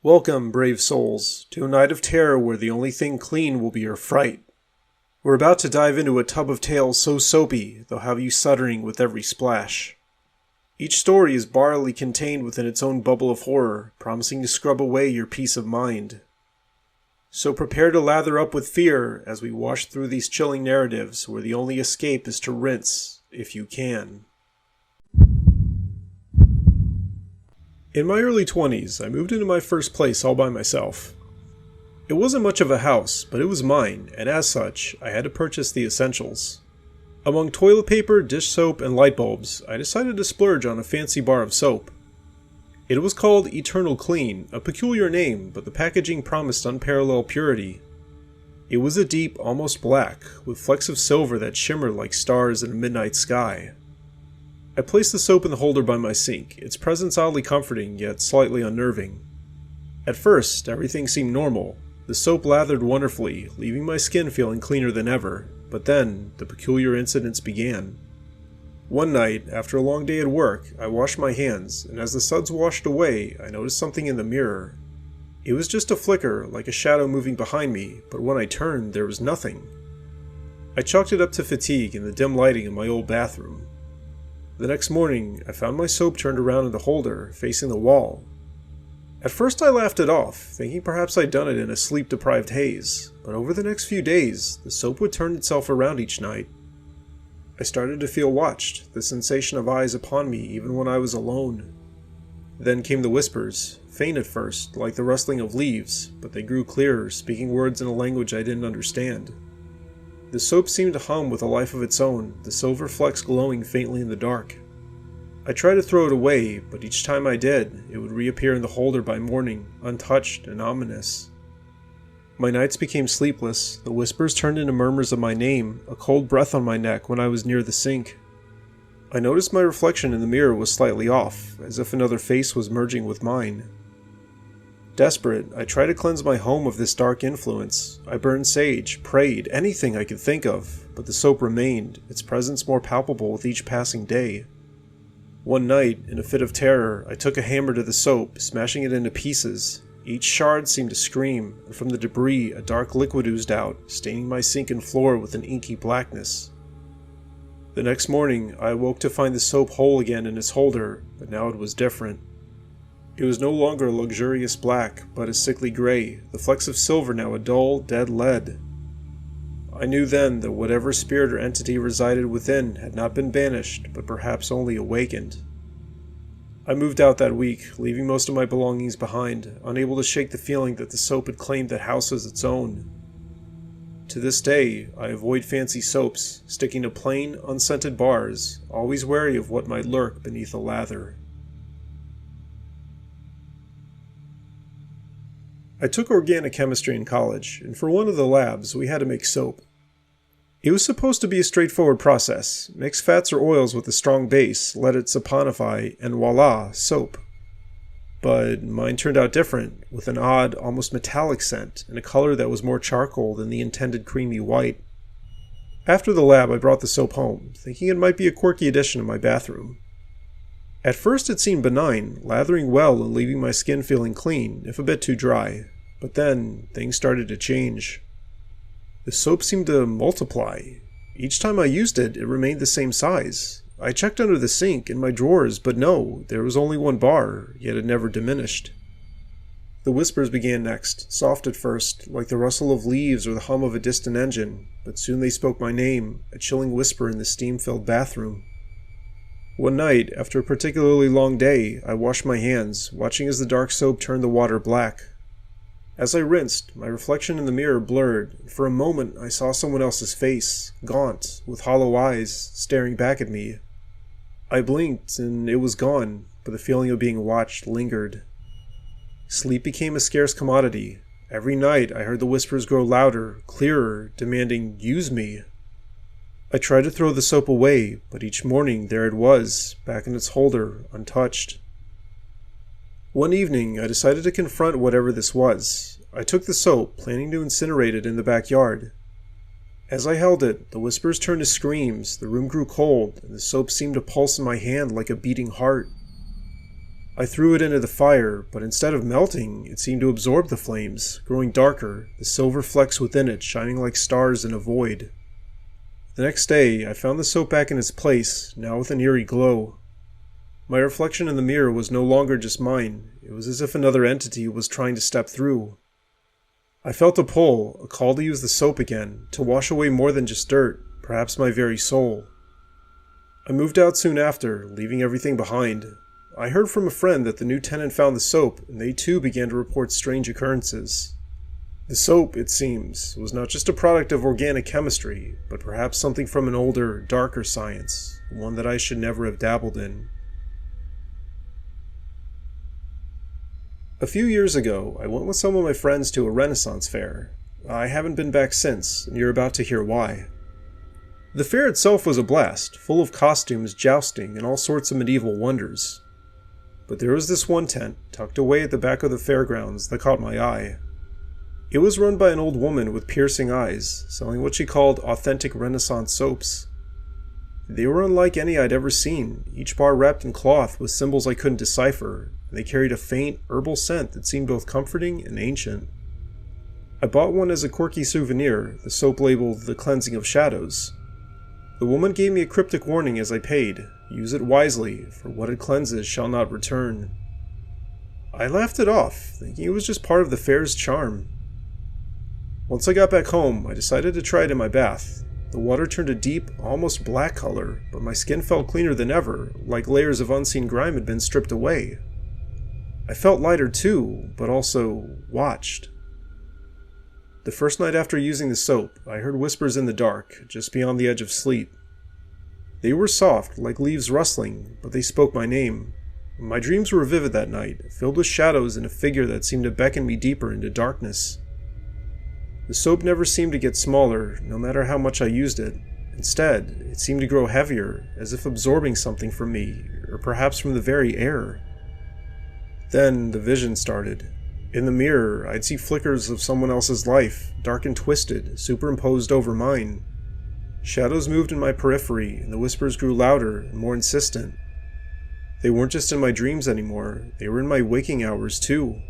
Welcome, brave souls, to a night of terror where the only thing clean will be your fright. We're about to dive into a tub of tales so soapy they'll have you shuddering with every splash. Each story is barely contained within its own bubble of horror, promising to scrub away your peace of mind. So prepare to lather up with fear as we wash through these chilling narratives where the only escape is to rinse, if you can. In my early 20s, I moved into my first place all by myself. It wasn't much of a house, but it was mine, and as such, I had to purchase the essentials. Among toilet paper, dish soap, and light bulbs, I decided to splurge on a fancy bar of soap. It was called Eternal Clean, a peculiar name, but the packaging promised unparalleled purity. It was a deep, almost black, with flecks of silver that shimmered like stars in a midnight sky. I placed the soap in the holder by my sink, its presence oddly comforting yet slightly unnerving. At first, everything seemed normal. The soap lathered wonderfully, leaving my skin feeling cleaner than ever, but then, the peculiar incidents began. One night, after a long day at work, I washed my hands, and as the suds washed away, I noticed something in the mirror. It was just a flicker, like a shadow moving behind me, but when I turned, there was nothing. I chalked it up to fatigue and the dim lighting in my old bathroom. The next morning, I found my soap turned around in the holder, facing the wall. At first I laughed it off, thinking perhaps I'd done it in a sleep-deprived haze, but over the next few days, the soap would turn itself around each night. I started to feel watched, the sensation of eyes upon me even when I was alone. Then came the whispers, faint at first, like the rustling of leaves, but they grew clearer, speaking words in a language I didn't understand. The soap seemed to hum with a life of its own, the silver flecks glowing faintly in the dark. I tried to throw it away, but each time I did, it would reappear in the holder by morning, untouched and ominous. My nights became sleepless, the whispers turned into murmurs of my name, a cold breath on my neck when I was near the sink. I noticed my reflection in the mirror was slightly off, as if another face was merging with mine. Desperate, I tried to cleanse my home of this dark influence. I burned sage, prayed, anything I could think of, but the soap remained, its presence more palpable with each passing day. One night, in a fit of terror, I took a hammer to the soap, smashing it into pieces. Each shard seemed to scream, and from the debris a dark liquid oozed out, staining my sink and floor with an inky blackness. The next morning, I awoke to find the soap whole again in its holder, but now it was different. It was no longer a luxurious black, but a sickly gray, the flecks of silver now a dull, dead lead. I knew then that whatever spirit or entity resided within had not been banished, but perhaps only awakened. I moved out that week, leaving most of my belongings behind, unable to shake the feeling that the soap had claimed that house as its own. To this day, I avoid fancy soaps, sticking to plain, unscented bars, always wary of what might lurk beneath a lather. I took organic chemistry in college, and for one of the labs, we had to make soap. It was supposed to be a straightforward process. Mix fats or oils with a strong base, let it saponify, and voila, soap. But mine turned out different, with an odd, almost metallic scent, and a color that was more charcoal than the intended creamy white. After the lab, I brought the soap home, thinking it might be a quirky addition to my bathroom. At first it seemed benign, lathering well and leaving my skin feeling clean, if a bit too dry. But then, things started to change. The soap seemed to multiply. Each time I used it, it remained the same size. I checked under the sink, in my drawers, but no, there was only one bar, yet it never diminished. The whispers began next, soft at first, like the rustle of leaves or the hum of a distant engine, but soon they spoke my name, a chilling whisper in the steam-filled bathroom. One night, after a particularly long day, I washed my hands, watching as the dark soap turned the water black. As I rinsed, my reflection in the mirror blurred, and for a moment I saw someone else's face, gaunt, with hollow eyes, staring back at me. I blinked, and it was gone, but the feeling of being watched lingered. Sleep became a scarce commodity. Every night I heard the whispers grow louder, clearer, demanding, "Use me." I tried to throw the soap away, but each morning there it was, back in its holder, untouched. One evening, I decided to confront whatever this was. I took the soap, planning to incinerate it in the backyard. As I held it, the whispers turned to screams, the room grew cold, and the soap seemed to pulse in my hand like a beating heart. I threw it into the fire, but instead of melting, it seemed to absorb the flames, growing darker, the silver flecks within it shining like stars in a void. The next day, I found the soap back in its place, now with an eerie glow. My reflection in the mirror was no longer just mine. It was as if another entity was trying to step through. I felt a pull, a call to use the soap again, to wash away more than just dirt, perhaps my very soul. I moved out soon after, leaving everything behind. I heard from a friend that the new tenant found the soap, and they too began to report strange occurrences. The soap, it seems, was not just a product of organic chemistry, but perhaps something from an older, darker science, one that I should never have dabbled in. A few years ago, I went with some of my friends to a Renaissance fair. I haven't been back since, and you're about to hear why. The fair itself was a blast, full of costumes, jousting, and all sorts of medieval wonders. But there was this one tent, tucked away at the back of the fairgrounds, that caught my eye. It was run by an old woman with piercing eyes, selling what she called authentic Renaissance soaps. They were unlike any I'd ever seen, each bar wrapped in cloth with symbols I couldn't decipher, and they carried a faint, herbal scent that seemed both comforting and ancient. I bought one as a quirky souvenir, the soap labeled The Cleansing of Shadows. The woman gave me a cryptic warning as I paid: use it wisely, for what it cleanses shall not return. I laughed it off, thinking it was just part of the fair's charm. Once I got back home, I decided to try it in my bath. The water turned a deep, almost black color, but my skin felt cleaner than ever, like layers of unseen grime had been stripped away. I felt lighter too, but also watched. The first night after using the soap, I heard whispers in the dark, just beyond the edge of sleep. They were soft, like leaves rustling, but they spoke my name. My dreams were vivid that night, filled with shadows and a figure that seemed to beckon me deeper into darkness. The soap never seemed to get smaller, no matter how much I used it. Instead, it seemed to grow heavier, as if absorbing something from me, or perhaps from the very air. Then the vision started. In the mirror, I'd see flickers of someone else's life, dark and twisted, superimposed over mine. Shadows moved in my periphery, and the whispers grew louder and more insistent. They weren't just in my dreams anymore, they were in my waking hours too.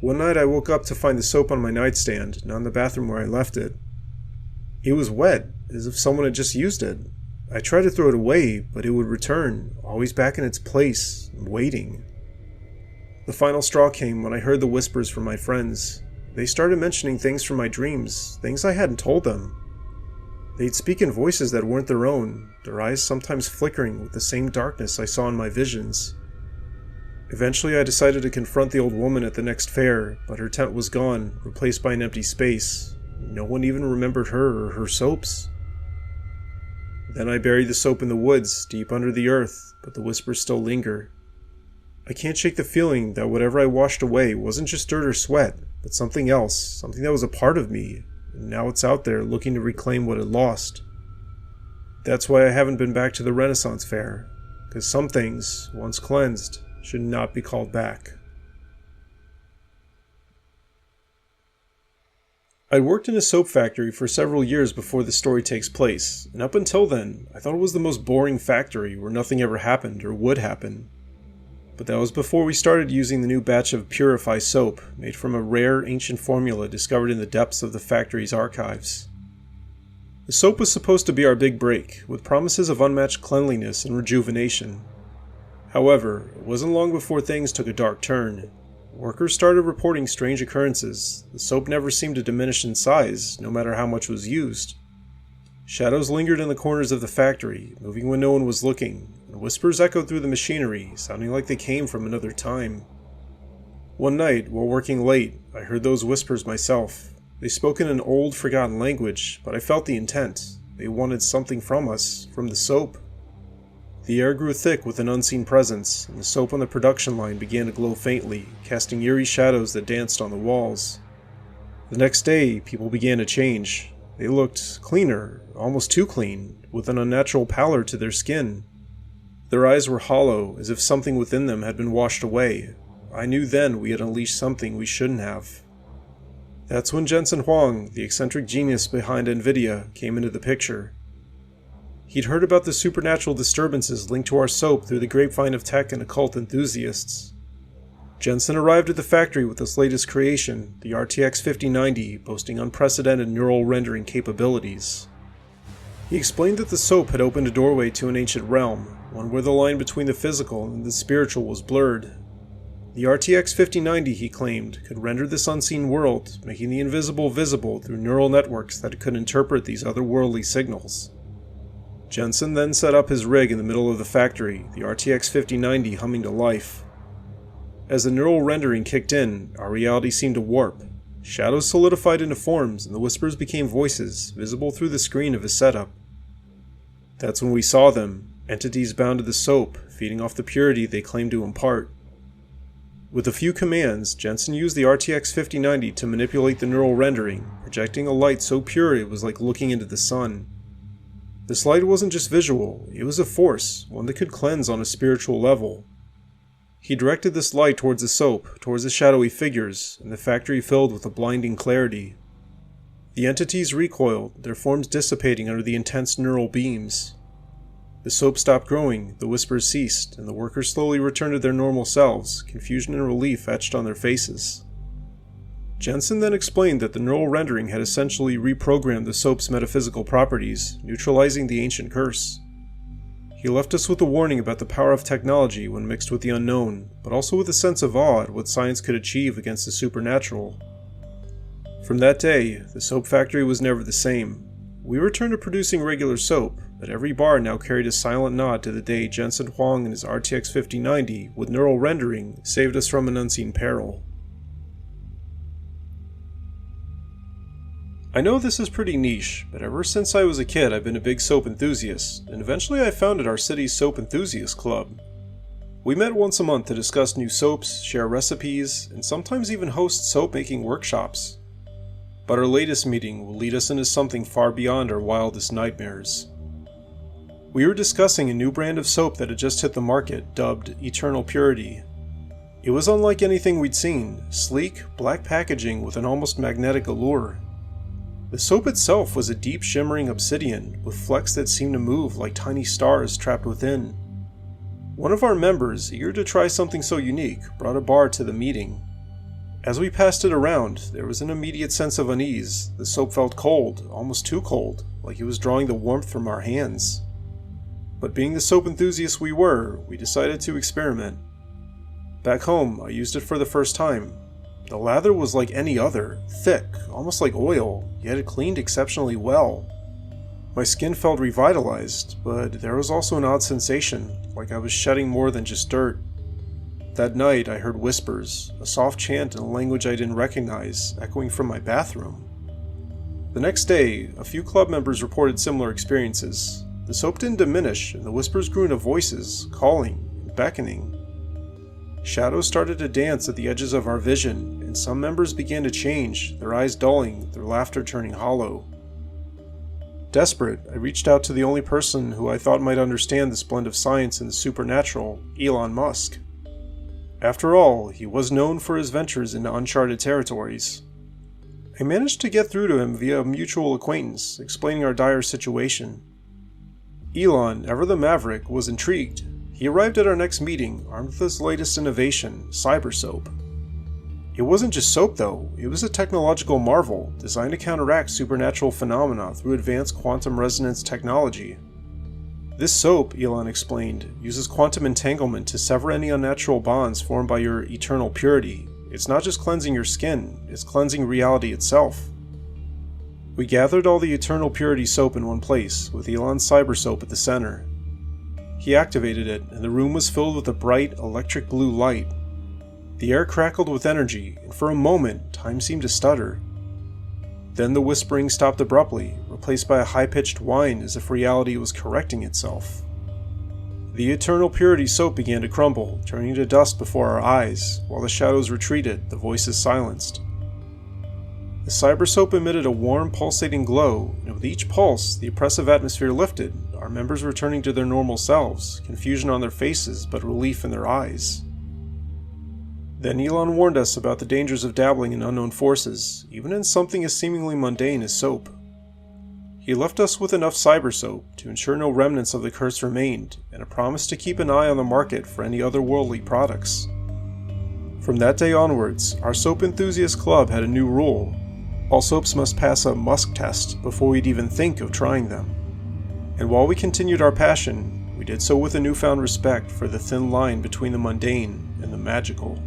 One night I woke up to find the soap on my nightstand, not in the bathroom where I left it. It was wet, as if someone had just used it. I tried to throw it away, but it would return, always back in its place, waiting. The final straw came when I heard the whispers from my friends. They started mentioning things from my dreams, things I hadn't told them. They'd speak in voices that weren't their own, their eyes sometimes flickering with the same darkness I saw in my visions. Eventually I decided to confront the old woman at the next fair, but her tent was gone, replaced by an empty space. No one even remembered her or her soaps. Then I buried the soap in the woods, deep under the earth, but the whispers still linger. I can't shake the feeling that whatever I washed away wasn't just dirt or sweat, but something else, something that was a part of me, and now it's out there looking to reclaim what it lost. That's why I haven't been back to the Renaissance fair, because some things, once cleansed, should not be called back. I worked in a soap factory for several years before the story takes place, and up until then, I thought it was the most boring factory where nothing ever happened or would happen. But that was before we started using the new batch of Purify soap, made from a rare ancient formula discovered in the depths of the factory's archives. The soap was supposed to be our big break, with promises of unmatched cleanliness and rejuvenation. However, it wasn't long before things took a dark turn. Workers started reporting strange occurrences. The soap never seemed to diminish in size, no matter how much was used. Shadows lingered in the corners of the factory, moving when no one was looking, and whispers echoed through the machinery, sounding like they came from another time. One night, while working late, I heard those whispers myself. They spoke in an old, forgotten language, but I felt the intent. They wanted something from us, from the soap. The air grew thick with an unseen presence, and the soap on the production line began to glow faintly, casting eerie shadows that danced on the walls. The next day, people began to change. They looked cleaner, almost too clean, with an unnatural pallor to their skin. Their eyes were hollow, as if something within them had been washed away. I knew then we had unleashed something we shouldn't have. That's when Jensen Huang, the eccentric genius behind NVIDIA, came into the picture. He'd heard about the supernatural disturbances linked to our soap through the grapevine of tech and occult enthusiasts. Jensen arrived at the factory with his latest creation, the RTX 5090, boasting unprecedented neural rendering capabilities. He explained that the soap had opened a doorway to an ancient realm, one where the line between the physical and the spiritual was blurred. The RTX 5090, he claimed, could render this unseen world, making the invisible visible through neural networks that could interpret these otherworldly signals. Jensen then set up his rig in the middle of the factory, the RTX 5090 humming to life. As the neural rendering kicked in, our reality seemed to warp. Shadows solidified into forms, and the whispers became voices, visible through the screen of his setup. That's when we saw them, entities bound to the soap, feeding off the purity they claimed to impart. With a few commands, Jensen used the RTX 5090 to manipulate the neural rendering, projecting a light so pure it was like looking into the sun. This light wasn't just visual, it was a force, one that could cleanse on a spiritual level. He directed this light towards the soap, towards the shadowy figures, and the factory filled with a blinding clarity. The entities recoiled, their forms dissipating under the intense neural beams. The soap stopped growing, the whispers ceased, and the workers slowly returned to their normal selves, confusion and relief etched on their faces. Jensen then explained that the neural rendering had essentially reprogrammed the soap's metaphysical properties, neutralizing the ancient curse. He left us with a warning about the power of technology when mixed with the unknown, but also with a sense of awe at what science could achieve against the supernatural. From that day, the soap factory was never the same. We returned to producing regular soap, but every bar now carried a silent nod to the day Jensen Huang and his RTX 5090, with neural rendering, saved us from an unseen peril. I know this is pretty niche, but ever since I was a kid I've been a big soap enthusiast, and eventually I founded our city's Soap Enthusiast Club. We met once a month to discuss new soaps, share recipes, and sometimes even host soap-making workshops. But our latest meeting will lead us into something far beyond our wildest nightmares. We were discussing a new brand of soap that had just hit the market, dubbed Eternal Purity. It was unlike anything we'd seen, sleek, black packaging with an almost magnetic allure. The soap itself was a deep shimmering obsidian, with flecks that seemed to move like tiny stars trapped within. One of our members, eager to try something so unique, brought a bar to the meeting. As we passed it around, there was an immediate sense of unease. The soap felt cold, almost too cold, like it was drawing the warmth from our hands. But being the soap enthusiasts we were, we decided to experiment. Back home, I used it for the first time. The lather was like any other, thick, almost like oil, yet it cleaned exceptionally well. My skin felt revitalized, but there was also an odd sensation, like I was shedding more than just dirt. That night I heard whispers, a soft chant in a language I didn't recognize, echoing from my bathroom. The next day, a few club members reported similar experiences. The soap didn't diminish, and the whispers grew into voices, calling and beckoning. Shadows started to dance at the edges of our vision, and some members began to change, their eyes dulling, their laughter turning hollow. Desperate, I reached out to the only person who I thought might understand this blend of science and the supernatural, Elon Musk. After all, he was known for his ventures into uncharted territories. I managed to get through to him via a mutual acquaintance, explaining our dire situation. Elon, ever the maverick, was intrigued. He arrived at our next meeting, armed with his latest innovation, cyber soap. It wasn't just soap though, it was a technological marvel, designed to counteract supernatural phenomena through advanced quantum resonance technology. This soap, Elon explained, uses quantum entanglement to sever any unnatural bonds formed by your eternal purity. It's not just cleansing your skin, it's cleansing reality itself. We gathered all the eternal purity soap in one place, with Elon's cyber soap at the center. He activated it, and the room was filled with a bright, electric blue light. The air crackled with energy, and for a moment, time seemed to stutter. Then the whispering stopped abruptly, replaced by a high-pitched whine as if reality was correcting itself. The eternal purity soap began to crumble, turning to dust before our eyes. While the shadows retreated, the voices silenced. The cyber soap emitted a warm, pulsating glow, and with each pulse, the oppressive atmosphere lifted, our members returning to their normal selves, confusion on their faces, but relief in their eyes. Then Elon warned us about the dangers of dabbling in unknown forces, even in something as seemingly mundane as soap. He left us with enough cyber soap to ensure no remnants of the curse remained, and a promise to keep an eye on the market for any otherworldly products. From that day onwards, our Soap Enthusiast Club had a new rule. All soaps must pass a musk test before we'd even think of trying them. And while we continued our passion, we did so with a newfound respect for the thin line between the mundane and the magical.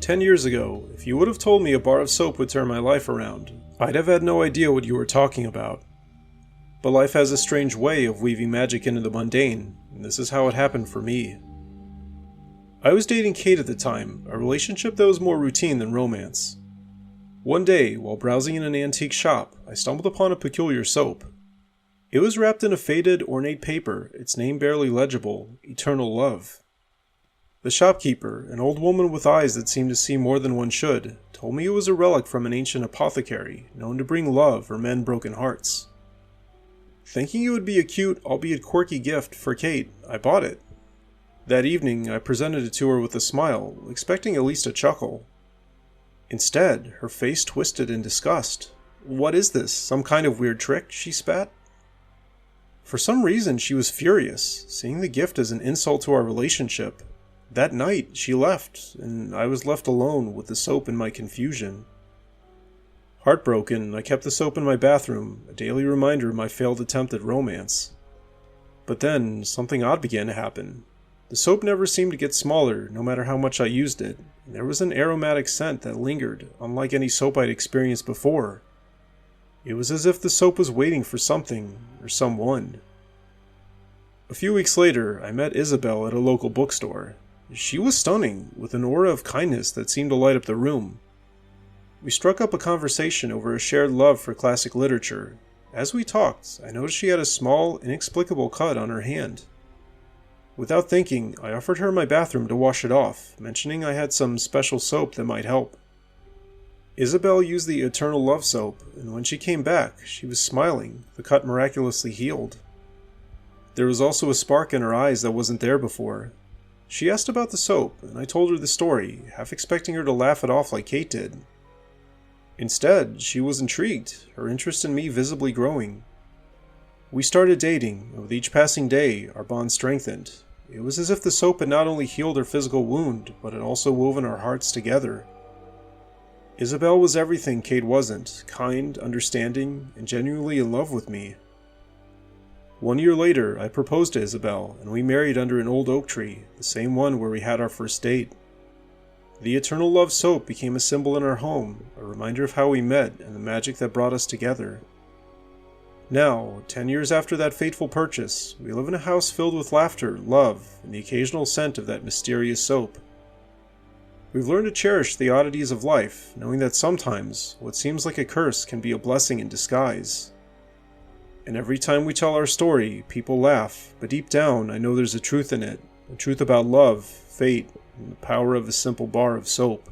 10 years ago, if you would have told me a bar of soap would turn my life around, I'd have had no idea what you were talking about. But life has a strange way of weaving magic into the mundane, and this is how it happened for me. I was dating Kate at the time, a relationship that was more routine than romance. One day, while browsing in an antique shop, I stumbled upon a peculiar soap. It was wrapped in a faded, ornate paper, its name barely legible, Eternal Love. The shopkeeper, an old woman with eyes that seemed to see more than one should, told me it was a relic from an ancient apothecary, known to bring love or mend broken hearts. Thinking it would be a cute, albeit quirky gift for Kate, I bought it. That evening, I presented it to her with a smile, expecting at least a chuckle. Instead, her face twisted in disgust. "What is this? Some kind of weird trick?" she spat. For some reason, she was furious, seeing the gift as an insult to our relationship. That night, she left, and I was left alone with the soap in my confusion. Heartbroken, I kept the soap in my bathroom, a daily reminder of my failed attempt at romance. But then, something odd began to happen. The soap never seemed to get smaller, no matter how much I used it, and there was an aromatic scent that lingered, unlike any soap I'd experienced before. It was as if the soap was waiting for something, or someone. A few weeks later, I met Isabel at a local bookstore. She was stunning, with an aura of kindness that seemed to light up the room. We struck up a conversation over a shared love for classic literature. As we talked, I noticed she had a small, inexplicable cut on her hand. Without thinking, I offered her my bathroom to wash it off, mentioning I had some special soap that might help. Isabel used the Eternal Love soap, and when she came back, she was smiling, the cut miraculously healed. There was also a spark in her eyes that wasn't there before. She asked about the soap, and I told her the story, half expecting her to laugh it off like Kate did. Instead, she was intrigued, her interest in me visibly growing. We started dating, and with each passing day, our bond strengthened. It was as if the soap had not only healed her physical wound, but had also woven our hearts together. Isabel was everything Kate wasn't, kind, understanding, and genuinely in love with me. 1 year later, I proposed to Isabel, and we married under an old oak tree, the same one where we had our first date. The Eternal Love soap became a symbol in our home, a reminder of how we met and the magic that brought us together. Now, 10 years after that fateful purchase, we live in a house filled with laughter, love, and the occasional scent of that mysterious soap. We've learned to cherish the oddities of life, knowing that sometimes what seems like a curse can be a blessing in disguise. And every time we tell our story, people laugh, but deep down I know there's a truth in it, a truth about love, fate, and the power of a simple bar of soap.